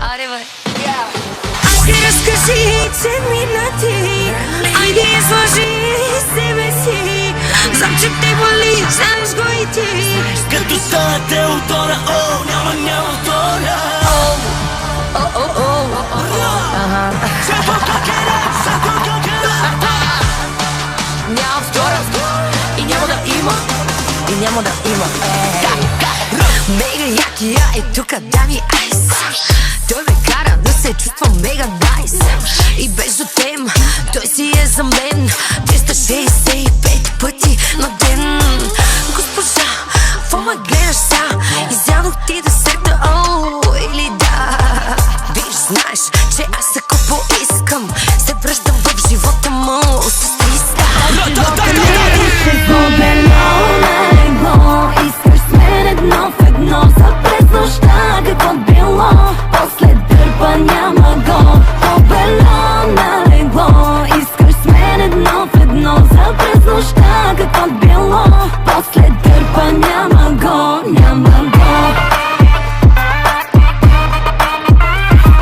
Аре бе. Айде разкажи минати, айде изложи себе си. Знам, че те боли, знаеш го и ти. Като стая Теодора, о, няма втора. Няма втора и няма да има. Мега якия е тука, Дани Айс. Той ме кара да се чувствам мега найс. И без тем, той си е за мен 365 пъти на ден. Госпожа, какво ме гледаш са? Изядох ти десерта, или да? Виж, знаеш, че аз ако поискам се връщам в живота му с 300. Искаш с мен едно в едно за през нощта, какво било. После дърпа няма го, по-бело на легло. Искаш с мен едно в едно за през нощта, какво било. После дърпа няма го,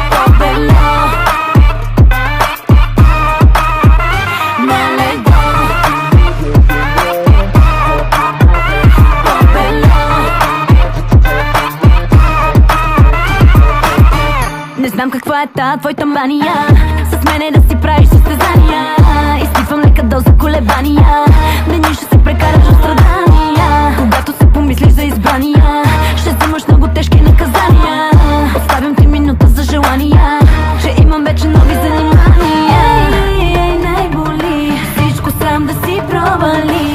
по-бело на легло. Не знам каква е та твоята мания, с мене да си правиш състезания. Изпитвам лека доза колебания, деня ще се прекараш в страдания. Когато се помислиш за избрания, ще вземаш много тежки наказания. Оставям ти минута за желания, че имам вече нови занимания. Най-боли всичко сам да си провали.